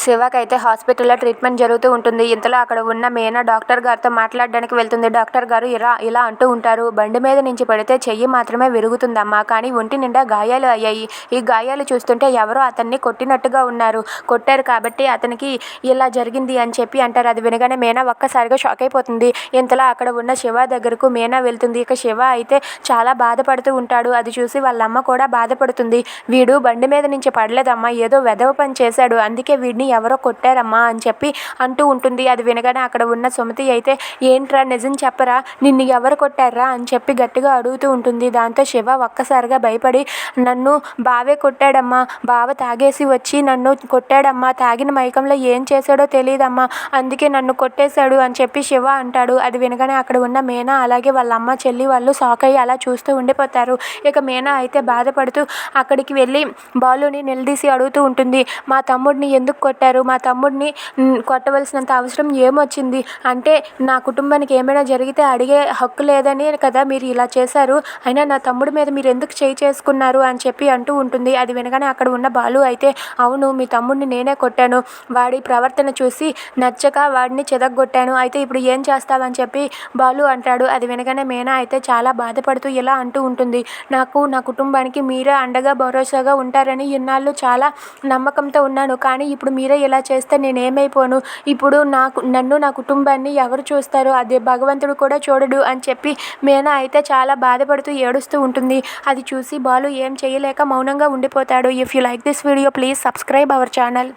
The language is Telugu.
శివకైతే హాస్పిటల్లో ట్రీట్మెంట్ జరుగుతూ ఉంటుంది. ఇంతలో అక్కడ ఉన్న మీనా డాక్టర్ గారితో మాట్లాడడానికి వెళ్తుంది. డాక్టర్ గారు ఇలా అంటూ ఉంటారు. బండి మీద నుంచి పడితే చెయ్యి మాత్రమే విరుగుతుందమ్మా, కానీ ఒంటి నిండా గాయాలు అయ్యాయి. ఈ గాయాలు చూస్తుంటే ఎవరో అతన్ని కొట్టినట్టుగా ఉన్నారు. కొట్టారు కాబట్టి అతనికి ఇలా జరిగింది అని చెప్పి అంటారు. అది వినగానే మీనా ఒక్కసారిగా షాక్ అయిపోతుంది. ఇంతలో అక్కడ ఉన్న శివ దగ్గరకు మీనా వెళ్తుంది. ఇక శివ అయితే చాలా బాధపడుతూ ఉంటాడు. అది చూసి వాళ్ళ అమ్మ కూడా బాధపడుతుంది. వీడు బండి మీద నుంచి పడలేదమ్మా, ఏదో వెధవ పని చేశాడు, అందుకే వీడిని ఎవరో కొట్టారమ్మా అని చెప్పి అంటూ ఉంటుంది. అది వినగానే అక్కడ ఉన్న సుమతి అయితే ఏంట్రా నిజం చెప్పరా, నిన్ను ఎవరు కొట్టారా అని చెప్పి గట్టిగా అడుగుతూ ఉంటుంది. దాంతో శివ ఒక్కసారిగా భయపడి నన్ను బావే కొట్టాడమ్మా, బావ తాగేసి వచ్చి నన్ను కొట్టాడమ్మా, తాగిన మైకంలో ఏం చేశాడో తెలియదమ్మా, అందుకే నన్ను కొట్టేశాడు అని చెప్పి శివ అంటాడు. అది వినగానే అక్కడ ఉన్న మీనా అలాగే వాళ్ళ అమ్మ చెల్లి వాళ్ళు షాక్ అయ్యి అలా చూస్తూ ఉండిపోతారు. ఇక మీనా అయితే బాధపడుతూ అక్కడికి వెళ్ళి బాలుని నిలదీసి అడుగుతూ ఉంటుంది. మా తమ్ముడిని ఎందుకు కొట్టారు, మా తమ్ముడిని కొట్టవలసినంత అవసరం ఏమొచ్చింది, అంటే నా కుటుంబానికి ఏమైనా జరిగితే అడిగే హక్కు లేదని కదా మీరు ఇలా చేశారు, అయినా నా తమ్ముడి మీద మీరు ఎందుకు చేయి చేసుకున్నారు అని చెప్పి అంటూ ఉంటుంది. అది వినగానే అక్కడ ఉన్న బాలు అయితే అవును మీ తమ్ముడిని నేనే కొట్టాను, వాడి ప్రవర్తన చూసి నచ్చక వాడిని చెదగొట్టాను, అయితే ఇప్పుడు ఏం చేస్తావని చెప్పి బాలు అంటాడు. అది వినగానే మీనా అయితే చాలా బాధపడుతూ ఇలా అంటూ ఉంటుంది. నాకు నా కుటుంబానికి మీరే అండగా భరోసాగా ఉంటారని ఇన్నాళ్ళు చాలా నమ్మకంతో ఉన్నాను, కానీ ఇప్పుడు మీరే ఇలా చేస్తే నేనేమైపోను, ఇప్పుడు నన్ను నా కుటుంబాన్ని ఎవరు చూస్తారు, అదే భగవంతుడు కూడా చూడడు అని చెప్పి మీనా అయితే చాలా బాధపడుతూ ఏడుస్తూ ఉంటుంది. అది చూసి బాలు ఏం చేయలేక మౌనంగా ఉండిపోతాడు. If you like this video please subscribe our channel.